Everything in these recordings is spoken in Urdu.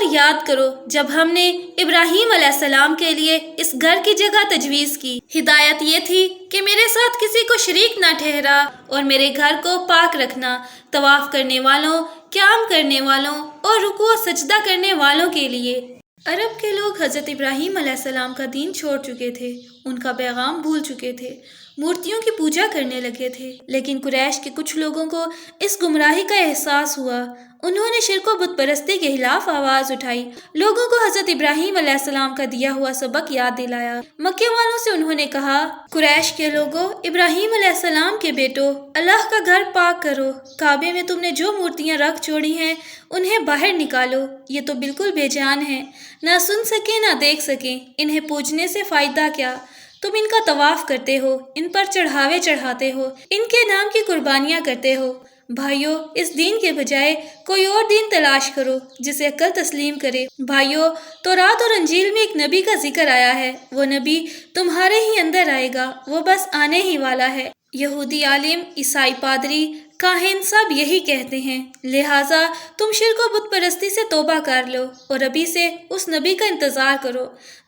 اور یاد کرو جب ہم نے ابراہیم علیہ السلام کے لیے اس گھر کی جگہ تجویز کی، ہدایت یہ تھی کہ میرے ساتھ کسی کو شریک نہ ٹھہرا اور میرے گھر کو پاک رکھنا، طواف کرنے والوں، قیام کرنے والوں اور رکوع و سجدہ کرنے والوں کے لیے۔ عرب کے لوگ حضرت ابراہیم علیہ السلام کا دین چھوڑ چکے تھے، ان کا پیغام بھول چکے تھے، مورتیوں کی پوجا کرنے لگے تھے، لیکن قریش کے کچھ لوگوں کو اس گمراہی کا احساس ہوا۔ انہوں نے شرک و بت پرستی کے خلاف آواز اٹھائی، لوگوں کو حضرت ابراہیم علیہ السلام کا دیا ہوا سبق یاد دلایا۔ مکے والوں سے انہوں نے کہا، قریش کے لوگوں، ابراہیم علیہ السلام کے بیٹوں، اللہ کا گھر پاک کرو، کعبے میں تم نے جو مورتیاں رکھ چھوڑی ہیں انہیں باہر نکالو، یہ تو بالکل بے جان ہیں، نہ سن سکیں نہ دیکھ سکیں، انہیں پوجنے سے فائدہ کیا؟ تم ان کا طواف کرتے ہو، ان پر چڑھاوے چڑھاتے ہو، ان کے نام کی قربانیاں کرتے ہو۔ بھائیو، اس دین کے بجائے کوئی اور دین تلاش کرو جسے عقل تسلیم کرے۔ بھائیو، تورات اور انجیل میں ایک نبی کا ذکر آیا ہے، وہ نبی تمہارے ہی اندر آئے گا، وہ بس آنے ہی والا ہے۔ یہودی عالم، عیسائی پادری، کاہن سب یہی کہتے ہیں، لہٰذا تم شرک و بت پرستی سے توبہ کر لو اور ابھی سے اس نبی کا انتظار کرو۔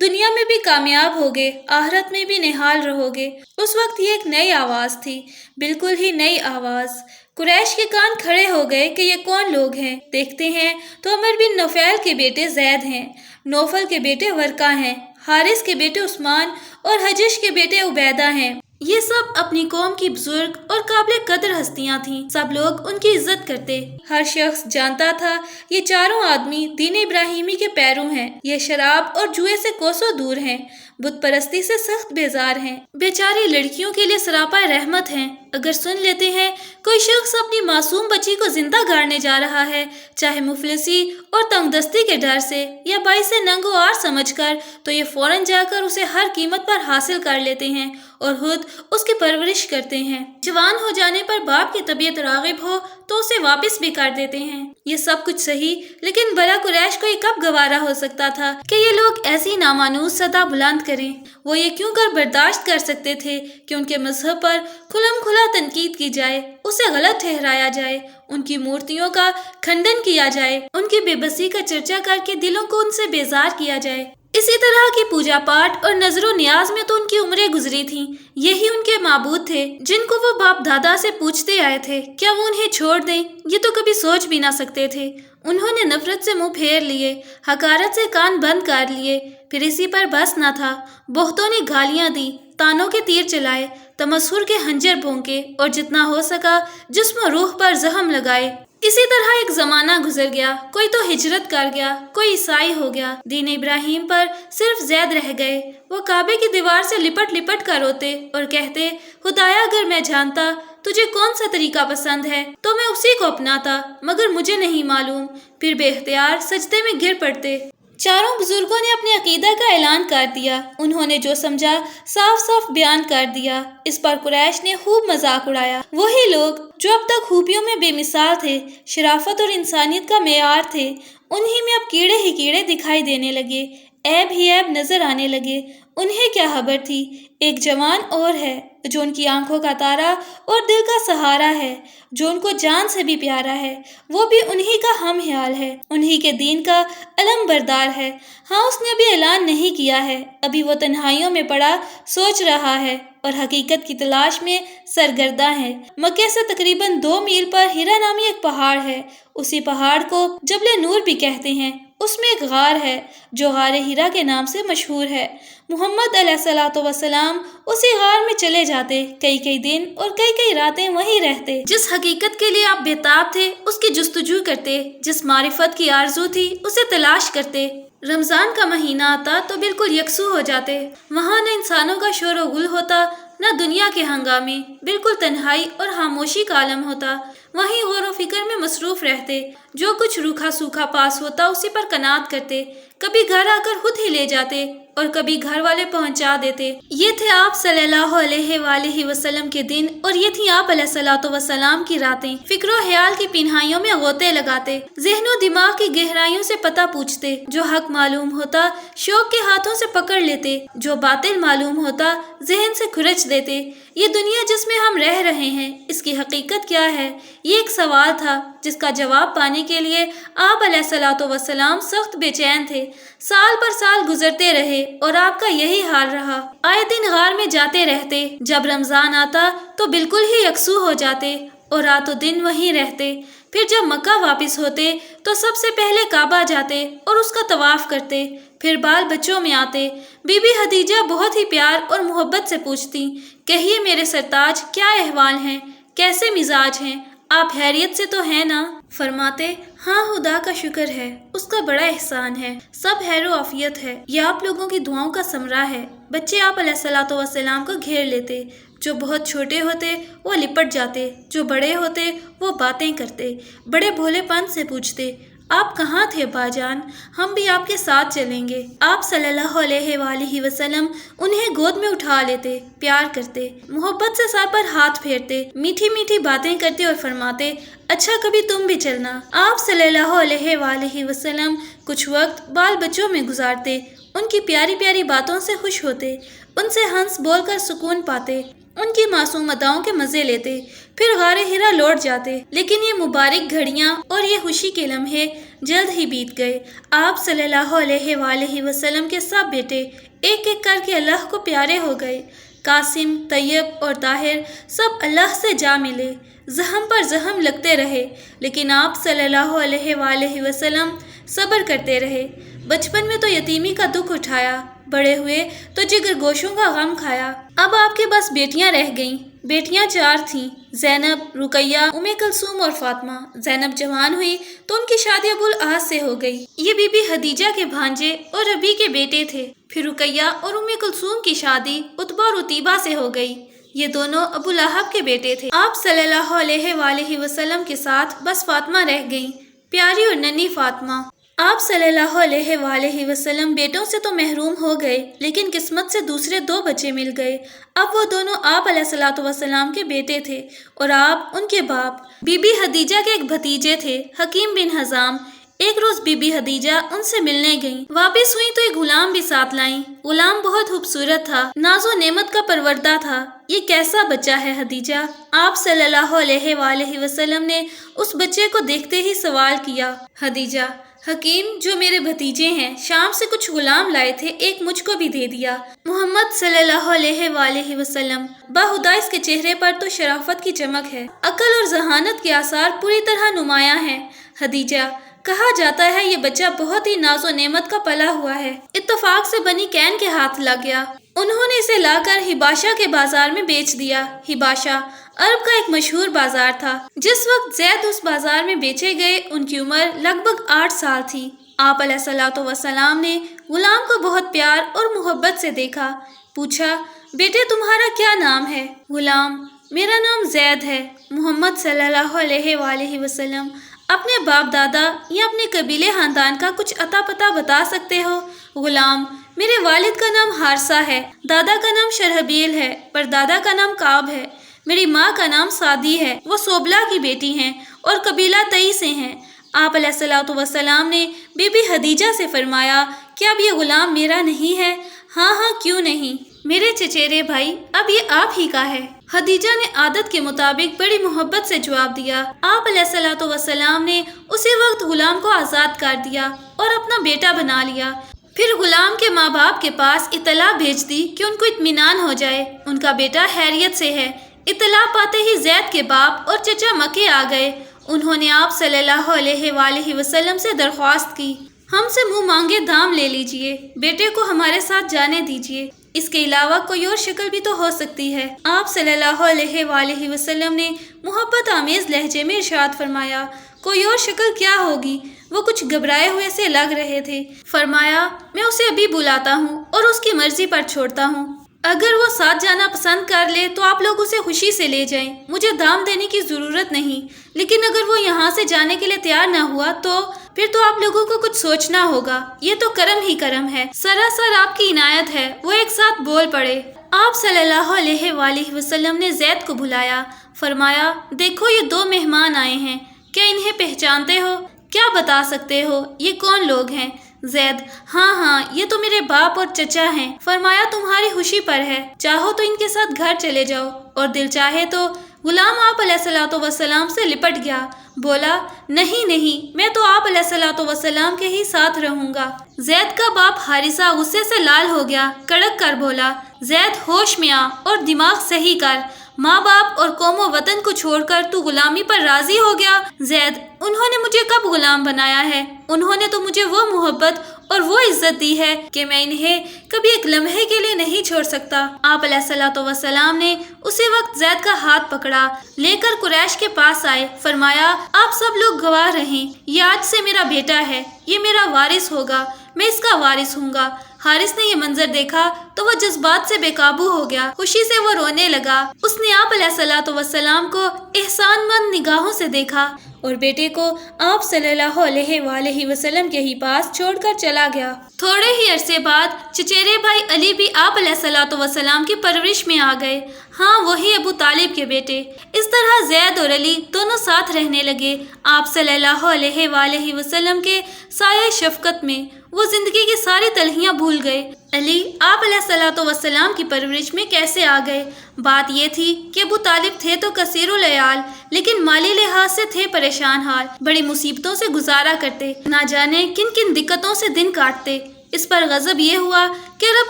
دنیا میں بھی کامیاب ہوگے، آخرت میں بھی نہال رہو گے۔ اس وقت یہ ایک نئی آواز تھی، بالکل ہی نئی آواز۔ قریش کے کان کھڑے ہو گئے کہ یہ کون لوگ ہیں؟ دیکھتے ہیں تو عمر بن نفیل کے بیٹے زید ہیں، نوفل کے بیٹے ورقہ ہیں، حارث کے بیٹے عثمان اور حجش کے بیٹے عبیدہ ہیں۔ یہ سب اپنی قوم کی بزرگ اور قابل قدر ہستیاں تھیں، سب لوگ ان کی عزت کرتے۔ ہر شخص جانتا تھا یہ چاروں آدمی دین ابراہیمی کے پیرو ہیں، یہ شراب اور جوئے سے کوسوں دور ہیں، بت پرستی سے سخت بیزار ہیں، بیچاری لڑکیوں کے لیے سراپا رحمت ہیں۔ اگر سن لیتے ہیں کوئی شخص اپنی معصوم بچی کو زندہ گاڑنے جا رہا ہے، چاہے مفلسی اور تنگ دستی کے ڈر سے یا باعث ننگ و عار سمجھ کر، تو یہ فوراً جا کر اسے ہر قیمت پر حاصل کر لیتے ہیں اور خود اس کی پرورش کرتے ہیں۔ جوان ہو جانے پر باپ کی طبیعت راغب ہو تو اسے واپس بھی کر دیتے ہیں۔ یہ سب کچھ صحیح، لیکن بلا قریش کو یہ کب گوارا ہو سکتا تھا کہ یہ لوگ ایسی نامانوس صدا بلند کریں؟ وہ یہ کیوں کر برداشت کر سکتے تھے کہ ان کے مذہب پر کھلم کھلا تنقید کی جائے، اسے غلط ٹھہرایا جائے، ان کی مورتیوں کا کھنڈن کیا جائے، ان کی بے بسی کا چرچا کر کے دلوں کو ان سے بیزار کیا جائے۔ اسی طرح کی پوجا پاٹ اور نظر و نیاز میں تو ان کی عمریں گزری تھیں، یہی ان کے معبود تھے جن کو وہ باپ دادا سے پوچھتے آئے تھے، کیا وہ انہیں چھوڑ دیں؟ یہ تو کبھی سوچ بھی نہ سکتے تھے۔ انہوں نے نفرت سے منہ پھیر لیے، حقارت سے کان بند کر لیے، پھر اسی پر بس نہ تھا، بہتوں نے گالیاں دی، تانوں کے تیر چلائے، تمسخر کے خنجر بھونکے اور جتنا ہو سکا جسم و روح پر زخم لگائے۔ اسی طرح ایک زمانہ گزر گیا، کوئی تو ہجرت کر گیا، کوئی عیسائی ہو گیا، دین ابراہیم پر صرف زید رہ گئے۔ وہ کعبے کی دیوار سے لپٹ لپٹ کر روتے اور کہتے، خدایا اگر میں جانتا تجھے کون سا طریقہ پسند ہے تو میں اسی کو اپناتا، مگر مجھے نہیں معلوم۔ پھر بے اختیار سجدے میں گر پڑتے۔ چاروں بزرگوں نے اپنے عقیدہ کا اعلان کر دیا، انہوں نے جو سمجھا صاف صاف بیان کر دیا۔ اس پر قریش نے خوب مذاق اڑایا۔ وہی لوگ جو اب تک خوبیوں میں بے مثال تھے، شرافت اور انسانیت کا معیار تھے، انہی میں اب کیڑے ہی کیڑے دکھائی دینے لگے، عیب ہی عیب نظر آنے لگے۔ انہیں کیا خبر تھی ایک جوان اور ہے جو ان کی آنکھوں کا تارا اور دل کا سہارا ہے، جو ان کو جان سے بھی پیارا ہے، وہ بھی انہی کا ہم خیال ہے، انہی کے دین کا علم بردار ہے۔ ہاں، اس نے ابھی اعلان نہیں کیا ہے، ابھی وہ تنہائیوں میں پڑا سوچ رہا ہے اور حقیقت کی تلاش میں سرگرداں ہے۔ مکے سے تقریباً 2 میل پر ہیرا نامی ایک پہاڑ ہے، اسی پہاڑ کو جبل نور بھی کہتے ہیں۔ اس میں ایک غار ہے جو غار ہیرا کے نام سے مشہور ہے۔ محمد علیہ الصلوۃ والسلام اسی غار میں چلے جاتے، کئی دن اور کئی راتیں وہیں رہتے۔ جس حقیقت کے لیے آپ بےتاب تھے اس کی جستجو کرتے، جس معرفت کی آرزو تھی اسے تلاش کرتے۔ رمضان کا مہینہ آتا تو بالکل یکسو ہو جاتے، وہاں نہ انسانوں کا شور و غل ہوتا نہ دنیا کے ہنگامے، بالکل تنہائی اور خاموشی کا عالم ہوتا۔ وہیں غور و فکر میں مصروف رہتے، جو کچھ روکھا سوکھا پاس ہوتا اسی پر قناعت کرتے، کبھی گھر آ کر خود ہی لے جاتے اور کبھی گھر والے پہنچا دیتے۔ یہ تھے آپ صلی اللہ علیہ وآلہ وسلم کے دن اور یہ تھی آپ علیہ الصلوۃ والسلام کی راتیں۔ فکر و خیال کی پنہائیوں میں غوطے لگاتے، ذہن و دماغ کی گہرائیوں سے پتہ پوچھتے، جو حق معلوم ہوتا شوق کے ہاتھوں سے پکڑ لیتے، جو باطل معلوم ہوتا ذہن سے کھرچ دیتے۔ یہ دنیا جس میں ہم رہ رہے ہیں اس کی حقیقت کیا ہے؟ یہ ایک سوال تھا جس کا جواب پانے کے لیے آپ علیہ الصلوۃ والسلام سخت بے چین تھے۔ سال پر سال گزرتے رہے اور آپ کا یہی حال رہا۔ آئے دن غار میں جاتے رہتے، جب رمضان آتا تو بالکل ہی یکسو ہو جاتے اور رات و دن وہیں رہتے۔ پھر جب مکہ واپس ہوتے تو سب سے پہلے کعبہ جاتے اور اس کا طواف کرتے، پھر بال بچوں میں آتے۔ بی بی خدیجہ بہت ہی پیار اور محبت سے پوچھتی، کہیے میرے سرتاج کیا احوال ہیں، کیسے مزاج ہیں، آپ خیریت سے تو ہیں نا؟ فرماتے، ہاں خدا کا شکر ہے، اس کا بڑا احسان ہے، سب خیر و عافیت ہے، یہ آپ لوگوں کی دعاؤں کا ثمرہ ہے۔ بچے آپ علیہ الصلوۃ والسلام کو گھیر لیتے، جو بہت چھوٹے ہوتے وہ لپٹ جاتے، جو بڑے ہوتے وہ باتیں کرتے، بڑے بھولے پن سے پوچھتے، آپ کہاں تھے باجان، ہم بھی آپ کے ساتھ چلیں گے۔ آپ صلی اللہ علیہ وآلہ وسلم انہیں گود میں اٹھا لیتے، پیار کرتے، محبت سے سر پر ہاتھ پھیرتے، میٹھی میٹھی باتیں کرتے اور فرماتے، اچھا کبھی تم بھی چلنا۔ آپ صلی اللہ علیہ وآلہ وسلم کچھ وقت بال بچوں میں گزارتے، ان کی پیاری پیاری باتوں سے خوش ہوتے، ان سے ہنس بول کر سکون پاتے، ان کی معصوم اداؤں کے مزے لیتے، پھر غار حرا لوٹ جاتے۔ لیکن یہ مبارک گھڑیاں اور یہ خوشی کے لمحے جلد ہی بیت گئے۔ آپ صلی اللہ علیہ وآلہ وسلم کے سب بیٹے ایک ایک کر کے اللہ کو پیارے ہو گئے۔ قاسم، طیب اور طاہر سب اللہ سے جا ملے، زخم پر زخم لگتے رہے، لیکن آپ صلی اللہ علیہ وآلہ وسلم صبر کرتے رہے۔ بچپن میں تو یتیمی کا دکھ اٹھایا، بڑے ہوئے تو جگر گوشوں کا غم کھایا۔ اب آپ کے بس بیٹیاں رہ گئیں۔ بیٹیاں 4 تھیں، زینب، رقیہ، ام کلثوم اور فاطمہ۔ زینب جوان ہوئی تو ان کی شادی ابو العاص سے ہو گئی، یہ بی بی خدیجہ کے بھانجے اور ربیع کے بیٹے تھے۔ پھر رقیہ اور ام کلثوم کی شادی عتبہ اور عتیبہ سے ہو گئی، یہ دونوں ابو لہب کے بیٹے تھے۔ آپ صلی اللہ علیہ وآلہ وسلم کے ساتھ بس فاطمہ رہ گئیں، پیاری اور ننھی فاطمہ۔ آپ صلی اللہ علیہ وآلہ وسلم بیٹوں سے تو محروم ہو گئے، لیکن قسمت سے دوسرے 2 بچے مل گئے۔ اب وہ دونوں آپ علیہ الصلوۃ والسلام کے بیٹے تھے اور آپ ان کے باپ۔ بی بی خدیجہ کے ایک بھتیجے تھے، حکیم بن حزام۔ ایک روز بی بی خدیجہ ان سے ملنے گئیں، واپس ہوئیں تو ایک غلام بھی ساتھ لائیں۔ غلام بہت خوبصورت تھا، ناز و نعمت کا پروردہ تھا۔ یہ کیسا بچہ ہے خدیجہ؟ آپ صلی اللہ علیہ وآلہ وسلم نے اس بچے کو دیکھتے ہی سوال کیا۔ خدیجہ، حکیم، جو میرے بھتیجے ہیں، شام سے کچھ غلام لائے تھے، ایک مجھ کو بھی دے دیا۔ محمد صلی اللہ علیہ وآلہ وسلم، باخدا اس کے چہرے پر تو شرافت کی چمک ہے، عقل اور ذہانت کے آثار پوری طرح نمایاں ہیں۔ خدیجہ، کہا جاتا ہے یہ بچہ بہت ہی ناز و نعمت کا پلا ہوا ہے، اتفاق سے بنی کین کے ہاتھ لگ گیا، انہوں نے اسے لا کر حباشہ کے بازار میں بیچ دیا۔ حباشہ عرب کا ایک مشہور بازار تھا۔ جس وقت زید اس بازار میں بیچے گئے ان کی عمر لگ بھگ 8 سال تھی۔ آپ علیہ الصلوۃ والسلام نے غلام کو بہت پیار اور محبت سے دیکھا، پوچھا، بیٹے تمہارا کیا نام ہے؟ غلام، میرا نام زید ہے۔ محمد صلی اللہ علیہ وآلہ وسلم، اپنے باپ دادا یا اپنے قبیلے خاندان کا کچھ عطا پتہ بتا سکتے ہو؟ غلام، میرے والد کا نام حارثہ ہے، دادا کا نام شرحبیل ہے، پر دادا کا نام کعب ہے، میری ماں کا نام سعدی ہے، وہ صوبلا کی بیٹی ہیں اور قبیلہ تئی سے ہیں۔ آپ علیہ الصلوۃ والسلام نے بی بی خدیجہ سے فرمایا، کیا اب یہ غلام میرا نہیں ہے؟ ہاں ہاں، کیوں نہیں، میرے چچیرے بھائی، اب یہ آپ ہی کا ہے۔ خدیجہ نے عادت کے مطابق بڑی محبت سے جواب دیا۔ آپ علیہ الصلوۃ والسلام نے اسی وقت غلام کو آزاد کر دیا اور اپنا بیٹا بنا لیا۔ پھر غلام کے ماں باپ کے پاس اطلاع بھیج دی کہ ان کو اطمینان ہو جائے، ان کا بیٹا خیریت سے ہے۔ اطلاع پاتے ہی زید کے باپ اور چچا مکے آ گئے۔ انہوں نے آپ صلی اللہ علیہ وآلہ وسلم سے درخواست کی، ہم سے منہ مانگے دام لے لیجئے، بیٹے کو ہمارے ساتھ جانے دیجئے، اس کے علاوہ کوئی اور شکل بھی تو ہو سکتی ہے۔ آپ صلی اللہ علیہ وآلہ وسلم نے محبت آمیز لہجے میں ارشاد فرمایا، کوئی اور شکل کیا ہوگی؟ وہ کچھ گھبرائے ہوئے سے لگ رہے تھے۔ فرمایا، میں اسے ابھی بلاتا ہوں اور اس کی مرضی پر چھوڑتا ہوں، اگر وہ ساتھ جانا پسند کر لے تو آپ لوگ اسے خوشی سے لے جائیں، مجھے دام دینے کی ضرورت نہیں، لیکن اگر وہ یہاں سے جانے کے لیے تیار نہ ہوا تو پھر تو آپ لوگوں کو کچھ سوچنا ہوگا، یہ تو کرم ہی کرم ہے، سراسر آپ کی عنایت ہے۔ وہ ایک ساتھ بول پڑے۔ آپ صلی اللہ علیہ وآلہ وسلم نے زید کو بلایا، فرمایا، دیکھو یہ 2 مہمان آئے ہیں، کیا انہیں پہچانتے ہو؟ کیا بتا سکتے ہو یہ کون لوگ ہیں؟ زید، ہاں ہاں، یہ تو میرے باپ اور چچا ہیں۔ فرمایا، تمہاری خوشی پر ہے، چاہو تو ان کے ساتھ گھر چلے جاؤ اور دل چاہے تو غلام آپ علیہ الصلوۃ والسلام سے لپٹ گیا، بولا نہیں نہیں، میں تو آپ علیہ الصلوۃ والسلام کے ہی ساتھ رہوں گا۔ زید کا باپ حارثہ غصے سے لال ہو گیا، کڑک کر بولا زید ہوش میں آ اور دماغ صحیح کر، ماں باپ اور قوم و وطن کو چھوڑ کر تو غلامی پر راضی ہو گیا۔ زید انہوں نے مجھے کب غلام بنایا ہے؟ انہوں نے تو مجھے وہ محبت اور وہ عزت دی ہے کہ میں انہیں کبھی ایک لمحے کے لیے نہیں چھوڑ سکتا۔ آپ علیہ الصلوۃ والسلام نے اسی وقت زید کا ہاتھ پکڑا، لے کر قریش کے پاس آئے، فرمایا آپ سب لوگ گواہ رہیں، یہ آج سے میرا بیٹا ہے، یہ میرا وارث ہوگا، میں اس کا وارث ہوں گا۔ حارث نے یہ منظر دیکھا تو وہ جذبات سے بے قابو ہو گیا، خوشی سے وہ رونے لگا۔ اس نے آپ علیہ الصلوۃ والسلام کو احسان مند نگاہوں سے دیکھا اور بیٹے کو آپ صلی اللہ علیہ وآلہ وسلم کے ہی پاس چھوڑ کر چلا گیا۔ تھوڑے ہی عرصے بعد چچیرے بھائی علی بھی آپ علیہ الصلوۃ والسلام کی پرورش میں آ گئے، ہاں وہی ابو طالب کے بیٹے۔ اس طرح زید اور علی دونوں ساتھ رہنے لگے، آپ صلی اللہ علیہ وآلہ وسلم کے سایہ شفقت میں۔ وہ زندگی کی ساری تلخیاں بھول گئے۔ علی آپ علیہ الصلوۃ والسلام کی پرورش میں کیسے آ گئے؟ بات یہ تھی کہ ابو طالب تھے تو کثیر العیال، لیکن مالی لحاظ سے تھے پریشان حال، بڑی مصیبتوں سے گزارا کرتے، نہ جانے کن کن دقتوں سے دن کاٹتے۔ اس پر غضب یہ ہوا کہ رب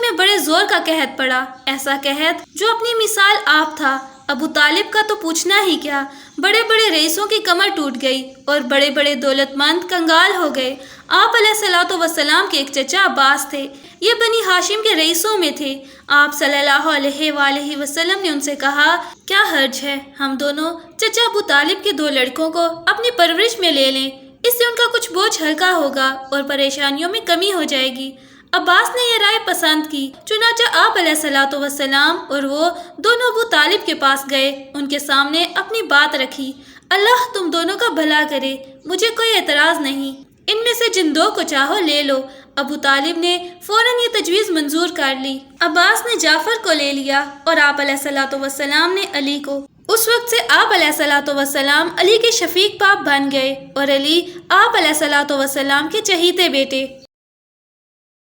میں بڑے زور کا قحط پڑا، ایسا قحط جو اپنی مثال آپ تھا۔ ابو طالب کا تو پوچھنا ہی کیا، بڑے بڑے رئیسوں کی کمر ٹوٹ گئی اور بڑے بڑے دولت مند کنگال ہو گئے۔ آپ علیہ الصلوۃ والسلام کے ایک چچا عباس تھے، یہ بنی ہاشم کے رئیسوں میں تھے۔ آپ صلی اللہ علیہ وآلہ وسلم نے ان سے کہا کیا حرج ہے ہم دونوں چچا ابو طالب کے 2 لڑکوں کو اپنی پرورش میں لے لیں، اس سے ان کا کچھ بوجھ ہلکا ہوگا اور پریشانیوں میں کمی ہو جائے گی۔ عباس نے یہ رائے پسند کی، چنانچہ آپ علیہ الصلوۃ والسلام اور وہ دونوں ابو طالب کے پاس گئے، ان کے سامنے اپنی بات رکھی۔ اللہ تم دونوں کا بھلا کرے، مجھے کوئی اعتراض نہیں، ان میں سے جن 2 کو چاہو لے لو۔ ابو طالب نے فوراً یہ تجویز منظور کر لی۔ عباس نے جعفر کو لے لیا اور آپ علیہ الصلوۃ والسلام نے علی کو۔ اس وقت سے آپ علیہ الصلوۃ والسلام علی کے شفیق باپ بن گئے اور علی آپ علیہ الصلوۃ والسلام کے چہیتے بیٹے۔